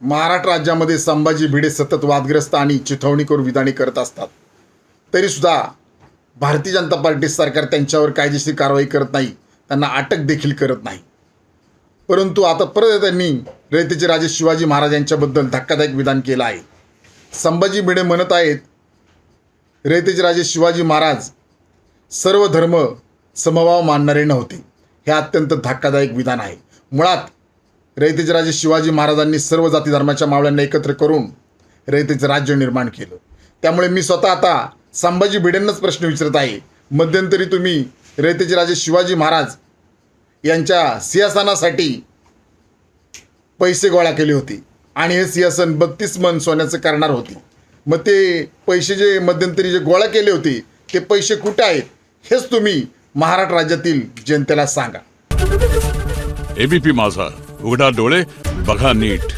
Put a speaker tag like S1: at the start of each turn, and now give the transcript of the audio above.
S1: महाराष्ट्र राज्यामध्ये संभाजी भिडे सतत वादग्रस्त आणि चिथावणीखोर विधाने करत असतात, तरीसुद्धा भारतीय जनता पार्टी सरकार त्यांच्यावर कायदेशीर कारवाई करत नाही, त्यांना अटक देखील करत नाही. परंतु आता परत त्यांनी रयतेचे राजे शिवाजी महाराज यांच्याबद्दल धक्कादायक विधान केलं आहे. संभाजी भिडे म्हणत आहेत, रयतेचे राजे शिवाजी महाराज सर्व धर्म समभाव मानणारे नव्हते. हे अत्यंत धक्कादायक विधान आहे. मुळात रयतेचे राजे शिवाजी महाराजांनी सर्व जाती धर्माच्या मावळ्यांना एकत्र करून रयतेचे राज्य निर्माण केलं. त्यामुळे मी स्वतः आता संभाजी भिडेंनाच प्रश्न विचारत आहे, मध्यंतरी तुम्ही रयतेचे राजे शिवाजी महाराज यांच्या सिंहासनासाठी पैसे गोळा केले होते आणि हे सिंहासन 32 मन सोन्याचं करणार होते. मग ते पैसे जे मध्यंतरी जे गोळा केले होते ते पैसे कुठे आहेत हेच तुम्ही महाराष्ट्र राज्यातील जनतेला सांगा.
S2: एबीपी माझा, उघडा डोळे बघा नीट.